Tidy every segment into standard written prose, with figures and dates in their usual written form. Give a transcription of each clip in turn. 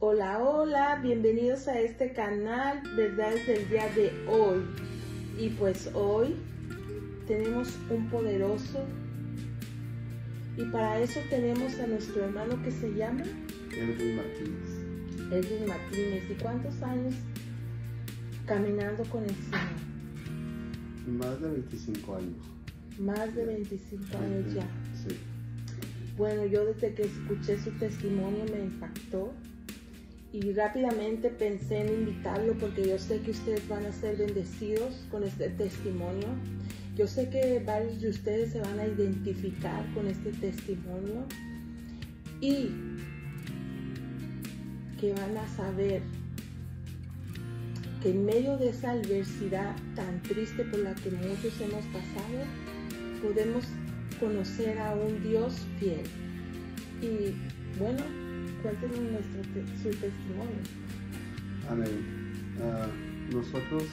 Hola, hola, bienvenidos a este canal, Verdades del día de hoy. Y pues hoy tenemos un poderoso, y para eso tenemos a nuestro hermano que se llama Edwin Martínez. Edwin Martínez. ¿Y cuántos años caminando con el Señor? Más de 25 años. Más de 25 años ya. Sí. Bueno, yo desde que escuché su testimonio me impactó y rápidamente pensé en invitarlo porque yo sé que ustedes van a ser bendecidos con este testimonio. Yo sé que varios de ustedes se van a identificar con este testimonio y que van a saber que en medio de esa adversidad tan triste por la que muchos hemos pasado, podemos conocer a un Dios fiel. Y bueno, cuéntenos su testimonio. Amén. Nosotros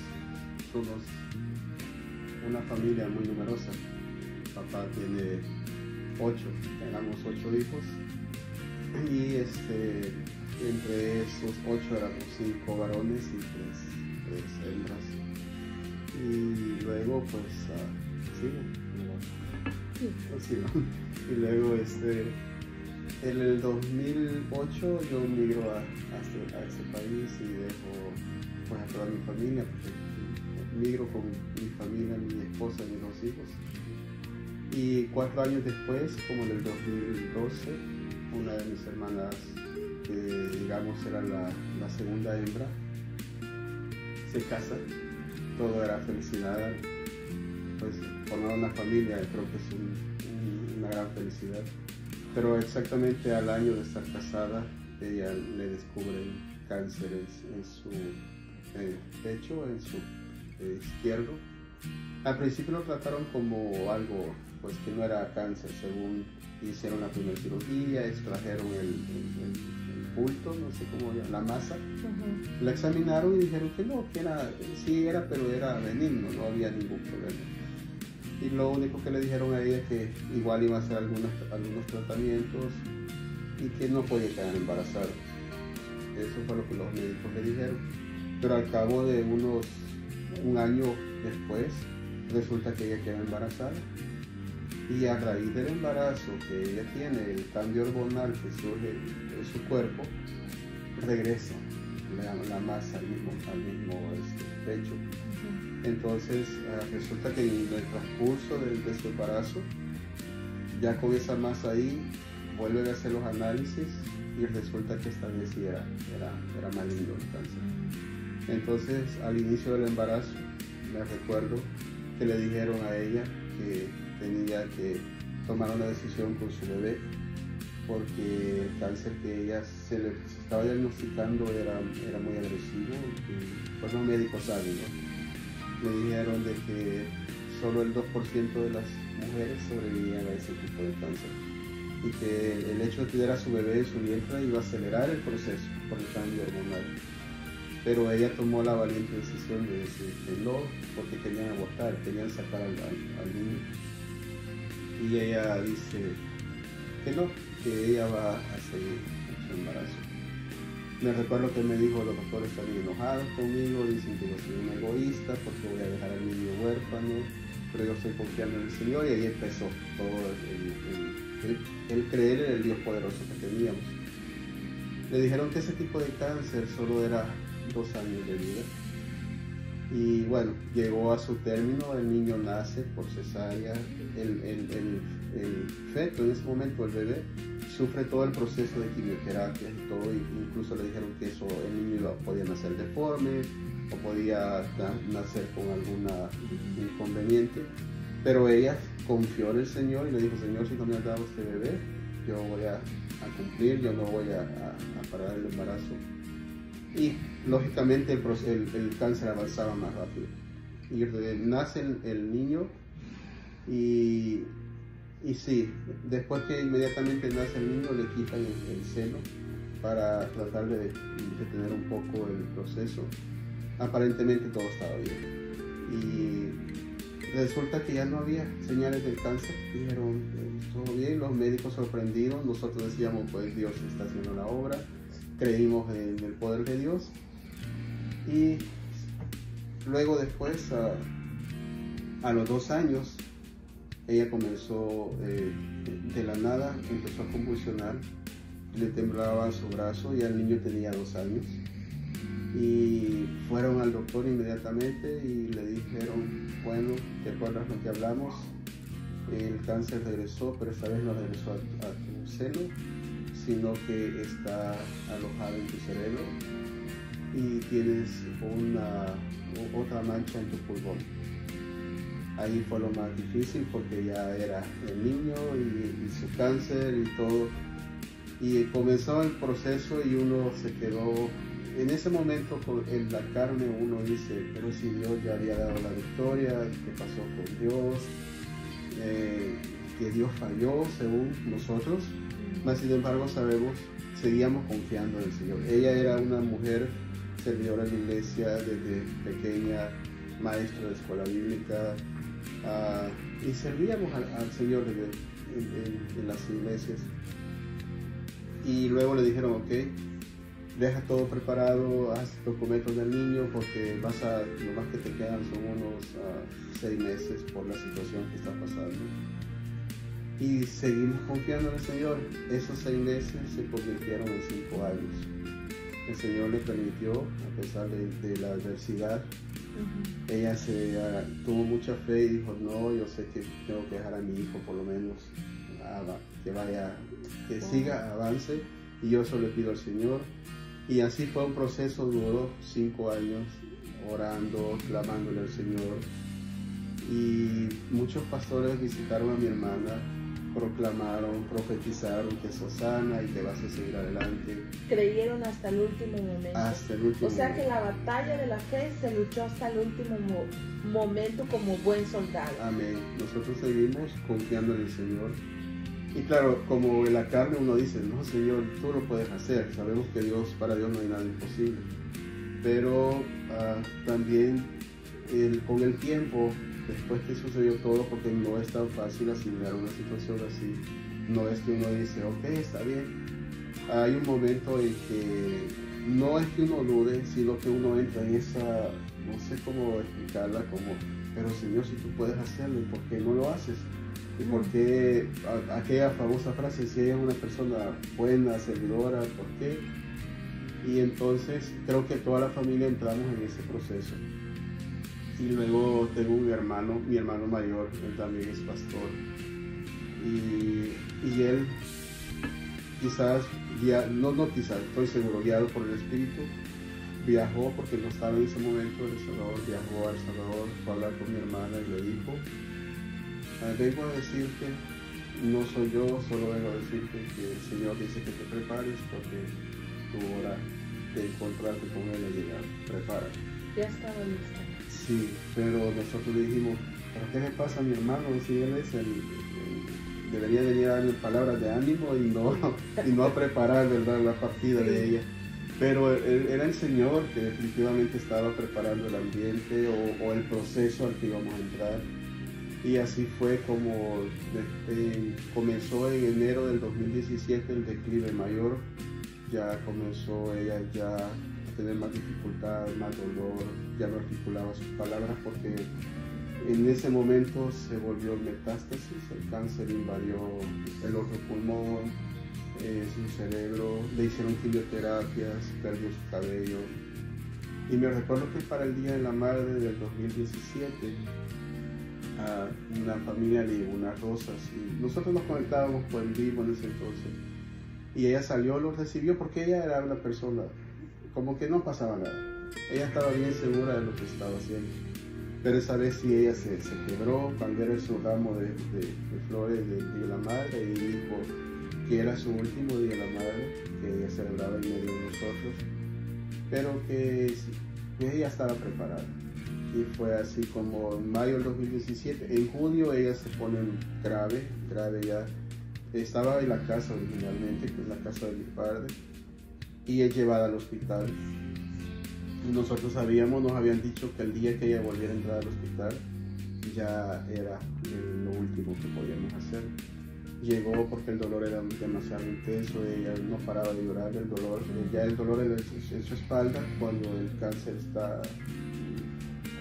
somos una familia muy numerosa. Papá tiene 8, éramos 8 hijos. Y entre esos 8 éramos 5 varones y 3 hembras. Y luego pues y luego en el 2008 yo migro a ese país y dejo pues a toda mi familia, porque migro con mi familia, mi esposa y mis 2 hijos. Y 4 años después, como en el 2012, una de mis hermanas, que digamos era la segunda hembra, se casa. Todo era felicidad, pues formar una familia creo que es una gran felicidad. Pero exactamente al año de estar casada, ella le descubre cáncer en su pecho, en su izquierdo. Al principio lo trataron como algo pues que no era cáncer, según hicieron la primera cirugía, extrajeron el bulto, no sé cómo llaman, la masa. La examinaron y dijeron que no, que sí era, pero era benigno, no había ningún problema. Y lo único que le dijeron a ella es que igual iba a hacer algunos tratamientos y que no podía quedar embarazada. Eso fue lo que los médicos le dijeron. Pero al cabo de un año después, resulta que ella queda embarazada. Y a raíz del embarazo que ella tiene, el cambio hormonal que surge en su cuerpo, regresa la masa al mismo pecho. Entonces resulta que en el transcurso de su embarazo, ya con esa masa ahí, vuelven a hacer los análisis y resulta que esta vez sí era maligno el cáncer. Entonces al inicio del embarazo, me recuerdo que le dijeron a ella que tenía que tomar una decisión con su bebé, porque el cáncer que ella se estaba diagnosticando era muy agresivo, y pues los médicos saben, ¿no? Le dijeron de que solo el 2% de las mujeres sobrevivían a ese tipo de cáncer y que el hecho de tener a su bebé en su vientre iba a acelerar el proceso por el cambio hormonal. Pero ella tomó la valiente decisión de decir que no, porque querían abortar, querían sacar al niño. Y ella dice que no, que ella va a seguir su embarazo. Me recuerdo que me dijo: los doctores están muy enojados conmigo, dicen que yo soy un egoísta porque voy a dejar al niño huérfano, pero yo estoy confiando en el Señor. Y ahí empezó todo el creer en el Dios poderoso que teníamos. Le dijeron que ese tipo de cáncer solo era 2 años de vida. Y bueno, llegó a su término, el niño nace por cesárea, el feto en ese momento, el bebé, sufre todo el proceso de quimioterapia y todo, incluso le dijeron que el niño podía nacer deforme o podía nacer con algún inconveniente, pero ella confió en el Señor y le dijo: Señor, si no me has dado este bebé, yo voy a cumplir, yo no voy a parar el embarazo. Y lógicamente el cáncer avanzaba más rápido. Y nace el niño y sí, después que inmediatamente nace el niño le quitan el seno para tratar de detener un poco el proceso. Aparentemente todo estaba bien. Y resulta que ya no había señales del cáncer. Dijeron: todo bien, los médicos sorprendidos. Nosotros decíamos: pues Dios está haciendo la obra. creímos en el poder de Dios. Y luego después, a los 2 años, ella comenzó de la nada, empezó a convulsionar, le temblaba su brazo y el niño tenía 2 años. Y fueron al doctor inmediatamente y le dijeron, bueno, ¿te acuerdas lo que hablamos? El cáncer regresó, pero esta vez no regresó a tu seno, sino que está alojado en tu cerebro y tienes otra mancha en tu pulmón. Ahí fue lo más difícil porque ya era el niño y su cáncer y todo. Y comenzó el proceso y uno se quedó, en ese momento en la carne uno dice, pero si Dios ya había dado la victoria, ¿qué pasó con Dios? Que Dios falló según nosotros, mas sin embargo seguíamos confiando en el Señor. Ella era una mujer servidora de la iglesia desde pequeña, maestra de escuela bíblica, y servíamos al Señor en las iglesias. Y luego le dijeron, ok, deja todo preparado, haz documentos del niño porque lo más que te quedan son unos 6 meses por la situación que está pasando. Y seguimos confiando en el Señor. Esos 6 meses se convirtieron en 5 años. El Señor le permitió, a pesar de la adversidad. Ella tuvo mucha fe y dijo, no, yo sé que tengo que dejar a mi hijo por lo menos que siga, avance, y yo solo le pido al Señor. Y así fue un proceso, duró 5 años orando, clamándole al Señor. Y muchos pastores visitaron a mi hermana, proclamaron, profetizaron que sos sana y que vas a seguir adelante. Creyeron hasta el último momento. Hasta el último o sea momento. Que la batalla de la fe se luchó hasta el último momento como buen soldado. Amén. Nosotros seguimos confiando en el Señor. Y claro, como en la carne uno dice, no Señor, tú lo puedes hacer. Sabemos que para Dios no hay nada imposible. Pero también con el tiempo, después que sucedió todo, porque no es tan fácil asimilar una situación así, no es que uno dice, ok, está bien. Hay un momento en que no es que uno dude, sino que uno entra en esa, no sé cómo explicarla, pero Señor, si tú puedes hacerlo, ¿por qué no lo haces? ¿Y por qué aquella famosa frase, si ella es una persona buena, servidora, por qué? Y entonces creo que toda la familia entramos en ese proceso. Y luego tengo un hermano, mi hermano mayor, él también es pastor. Y él quizás, estoy seguro, guiado por el Espíritu, viajó, porque no estaba en ese momento en El Salvador, viajó a El Salvador, fue a hablar con mi hermana y le dijo, vengo a decirte, no soy yo, solo vengo a decirte que el Señor dice que te prepares porque tu hora de encontrarte con Él es llegar, prepárate. Ya estaba lista. Sí, pero nosotros le dijimos, ¿pero qué le pasa a mi hermano? Si él es debería venir a darle palabras de ánimo y no a preparar, ¿verdad?, la partida de ella. Pero era el Señor que definitivamente estaba preparando el ambiente o el proceso al que íbamos a entrar. Y así fue como comenzó en enero del 2017 el declive mayor. Ya comenzó ella a tener más dificultad, más dolor, ya no articulaba sus palabras porque en ese momento se volvió metástasis, el cáncer invadió el otro pulmón, su cerebro, le hicieron quimioterapias, perdió su cabello. Y me recuerdo que para el Día de la Madre del 2017, una familia le llevó unas rosas y nosotros nos conectábamos por el vivo en ese entonces. Y ella salió, lo recibió porque ella era una persona como que no pasaba nada. Ella estaba bien segura de lo que estaba haciendo. Pero esa vez sí ella se quebró cuando era su ramo de flores de Día de la Madre y dijo que era su último Día de la Madre, que ella celebraba en medio de nosotros, pero que ella estaba preparada. Y fue así como en mayo del 2017. En junio ella se pone grave ya. Estaba en la casa originalmente, que es la casa de mi padre, y es llevada al hospital. Y nosotros nos habían dicho que el día que ella volviera a entrar al hospital ya era lo último que podíamos hacer. llegó porque el dolor era demasiado intenso, ella no paraba de llorar del dolor, ya el dolor en su espalda cuando el cáncer está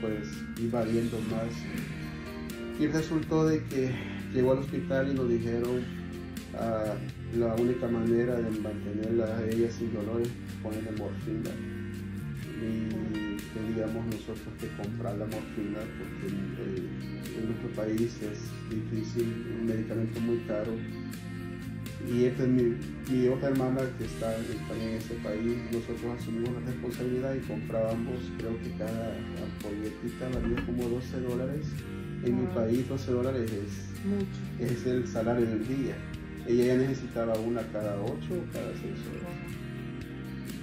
pues invadiendo más. Y resultó de que llegó al hospital y nos dijeron la única manera de mantenerla a ella sin dolor es ponerle morfina. Y teníamos nosotros que comprar la morfina porque en nuestro país es difícil, un medicamento muy caro. Y esta es mi otra hermana que está también en ese país. Nosotros asumimos la responsabilidad y comprábamos, creo que cada ampolletita valía como $12. En mi país $12 es el salario del día. Ella ya necesitaba una cada 8 o cada 6 horas.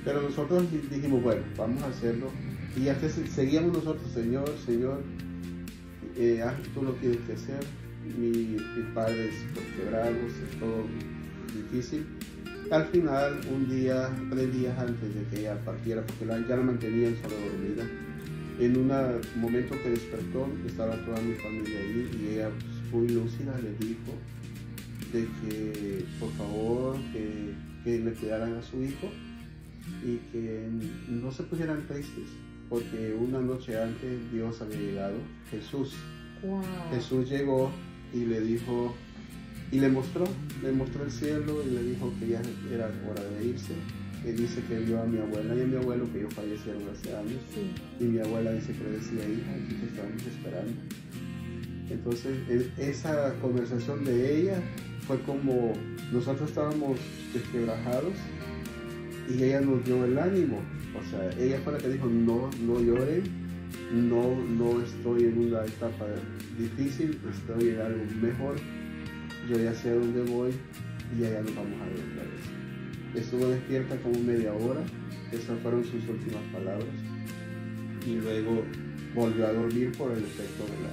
Pero nosotros dijimos, bueno, vamos a hacerlo. Y hasta seguíamos nosotros, Señor, tú lo tienes que hacer. Mis padres pues, quebrados, es todo difícil. Al final, un día, 3 días antes de que ella partiera, porque ya la mantenían solo dormida, en un momento que despertó, estaba toda mi familia ahí y ella pues, muy lúcida le dijo de que por favor que le cuidaran a su hijo y que no se pusieran tristes, porque una noche antes Dios había llegado, Jesús. Wow. Jesús llegó y le dijo, y le mostró el cielo y le dijo que ya era hora de irse. Él dice que vio a mi abuela y a mi abuelo, que ellos fallecieron hace años, sí. Y mi abuela dice que le decía, hija, aquí te estamos esperando. Entonces esa conversación de ella fue como nosotros estábamos desquebrajados y ella nos dio el ánimo. O sea, ella fue la que dijo, no lloren, no estoy en una etapa difícil, estoy en algo mejor, yo ya sé a dónde voy y allá nos vamos a ver otra vez. Estuvo despierta como media hora, esas fueron sus últimas palabras, y luego volvió a dormir por el efecto de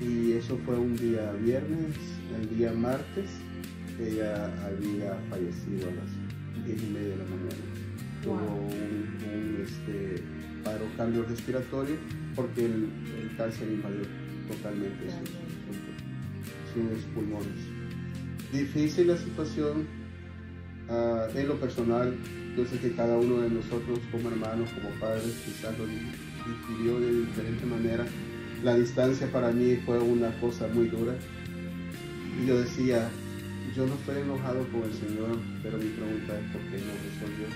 y eso fue un día viernes. El día martes ella había fallecido a las 10:30 de la mañana. Tuvo un paro cardiorrespiratorio porque el cáncer invadió totalmente sus pulmones. Difícil la situación. En lo personal, yo sé que cada uno de nosotros como hermanos, como padres, quizás lo vivió de diferente manera. La distancia para mí fue una cosa muy dura. Y yo decía, yo no estoy enojado con el Señor, pero mi pregunta es, ¿por qué no resolvió?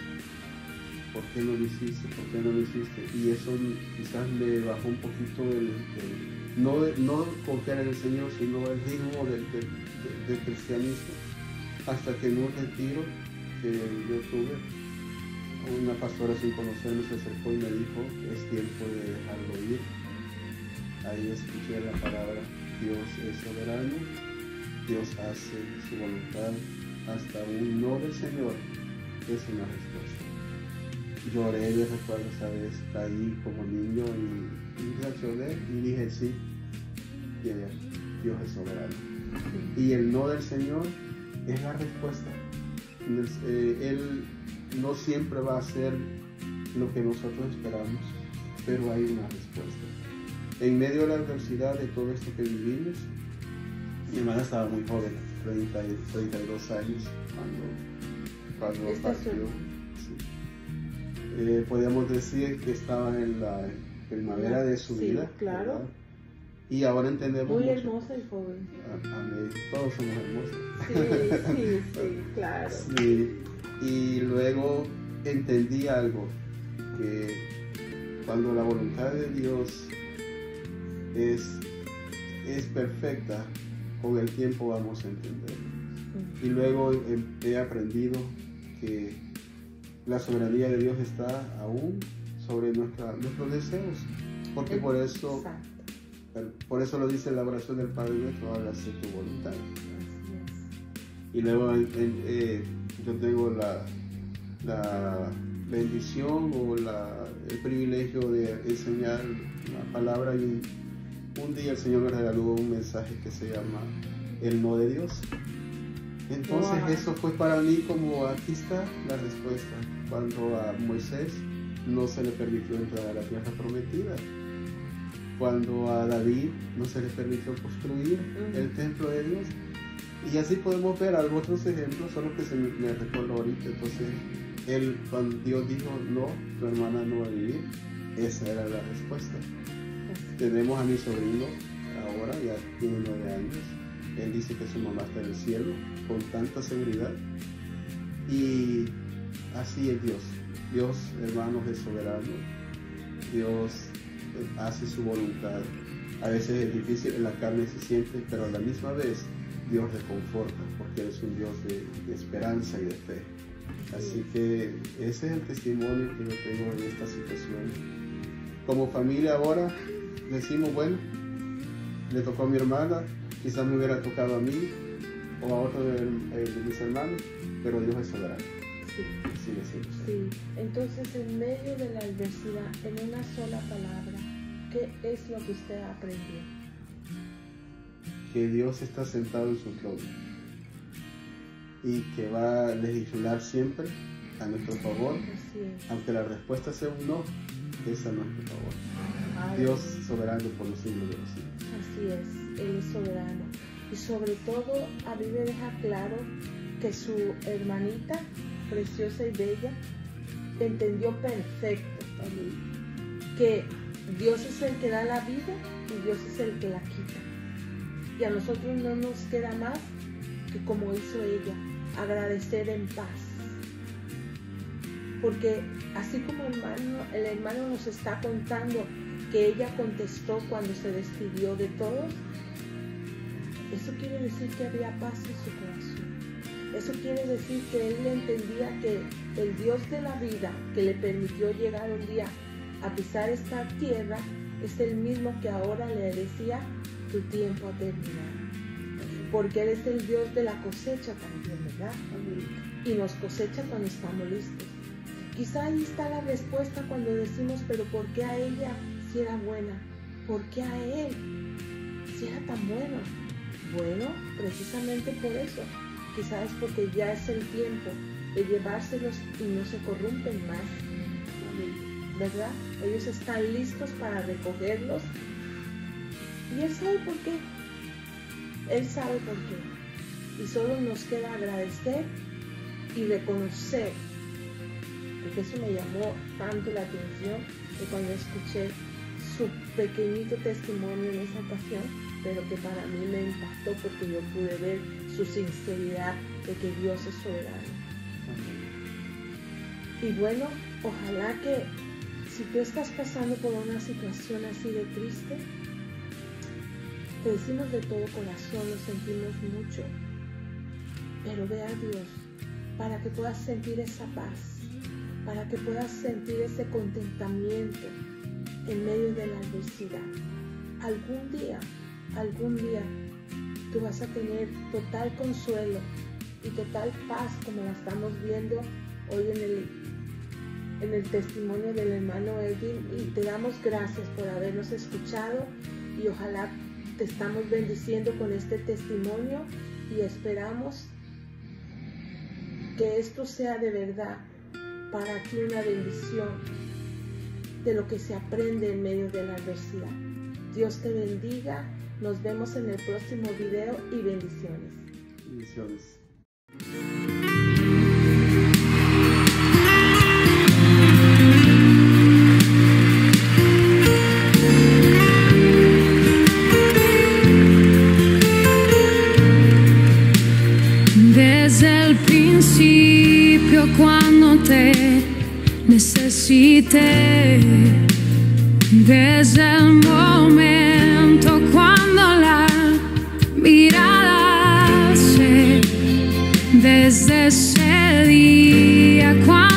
¿Por qué no lo hiciste? ¿Por qué no lo hiciste? Y eso quizás me bajó un poquito no confiar en el Señor, sino el ritmo del cristianismo. Hasta que en un retiro que yo tuve, una pastora sin conocerme se acercó y me dijo, es tiempo de dejarlo ir. Ahí escuché la palabra, Dios es soberano, Dios hace su voluntad, hasta un no del Señor es una respuesta. Lloré, yo recuerdo esa vez, caí como niño y reaccioné y dije sí, Dios es soberano. Y el no del Señor es la respuesta. Él no siempre va a hacer lo que nosotros esperamos, pero hay una respuesta. En medio de la adversidad de todo esto que vivimos, mi hermana estaba muy joven, 32 años, cuando partió. Sí. Podríamos decir que estaba en la primavera de su vida. Claro. ¿Verdad? Y ahora entendemos muy mucho. Hermosa y joven. Amén. Todos somos hermosos. Sí, claro. Sí. Y luego entendí algo, que cuando la voluntad de Dios es perfecta, con el tiempo vamos a entender. Y luego he aprendido que la soberanía de Dios está aún sobre nuestros deseos, porque por eso lo dice la oración del Padre Nuestro, hágase tu voluntad. Y luego yo tengo la bendición o el privilegio de enseñar la palabra, y un día el Señor me regaló un mensaje que se llama El no de Dios. Entonces eso fue para mí como, aquí está la respuesta. Cuando a Moisés no se le permitió entrar a la tierra prometida, cuando a David no se le permitió construir el templo de Dios, Y así podemos ver algunos otros ejemplos, solo que se me recordó ahorita. Entonces, cuando Dios dijo, no, tu hermana no va a vivir, esa era la respuesta. Tenemos a mi sobrino, ahora ya tiene 9 años. Él dice que su mamá está en el cielo, con tanta seguridad. Y así es Dios. Dios, hermanos, es soberano. Dios hace su voluntad. A veces es difícil, en la carne se siente, pero a la misma vez Dios reconforta, porque Él es un Dios de esperanza y de fe. Así que ese es el testimonio que yo tengo en esta situación. Como familia ahora decimos, bueno, le tocó a mi hermana, quizás me hubiera tocado a mí o a otro de mis hermanos, pero Dios es soberano. Sí. Así decimos. Sí. Entonces, en medio de la adversidad, en una sola palabra, ¿qué es lo que usted aprendió? Que Dios está sentado en su trono y que va a legislar siempre a nuestro favor. Así es. Aunque la respuesta sea un no, es a nuestro favor. Ay, Dios soberano por los siglos de los siglos. así es, Él es soberano. Y sobre todo, a mí me deja claro que su hermanita, preciosa y bella, entendió perfecto que Dios es el que da la vida y Dios es el que la quita. Y a nosotros no nos queda más que, como hizo ella, agradecer en paz. Porque así como el hermano nos está contando que ella contestó cuando se despidió de todos, eso quiere decir que había paz en su corazón. Eso quiere decir que él entendía que el Dios de la vida, que le permitió llegar un día a pisar esta tierra, es el mismo que ahora le decía, tu tiempo ha terminado. Porque Él es el Dios de la cosecha también, ¿verdad? Y nos cosecha cuando estamos listos. Quizá ahí está la respuesta cuando decimos, pero ¿por qué a ella si era buena? ¿Por qué a él si era tan bueno? Bueno, precisamente por eso. Quizás es porque ya es el tiempo de llevárselos y no se corrompen más, ¿verdad? Ellos están listos para recogerlos. Y Él sabe por qué. Él sabe por qué. Y solo nos queda agradecer y reconocer. Porque eso me llamó tanto la atención que cuando escuché su pequeñito testimonio en esa ocasión, pero que para mí me impactó porque yo pude ver su sinceridad de que Dios es soberano. Y bueno, ojalá que si tú estás pasando por una situación así de triste, te decimos de todo corazón, lo sentimos mucho, pero ve a Dios para que puedas sentir esa paz, para que puedas sentir ese contentamiento en medio de la adversidad. Algún día, tú vas a tener total consuelo y total paz como la estamos viendo hoy en el testimonio del hermano Edwin, y te damos gracias por habernos escuchado y ojalá te estamos bendiciendo con este testimonio y esperamos que esto sea de verdad para ti una bendición de lo que se aprende en medio de la adversidad. Dios te bendiga, nos vemos en el próximo video y bendiciones. Bendiciones. Desde el principio, cuando te necesité, desde el momento cuando la mirada se, desde ese día cuando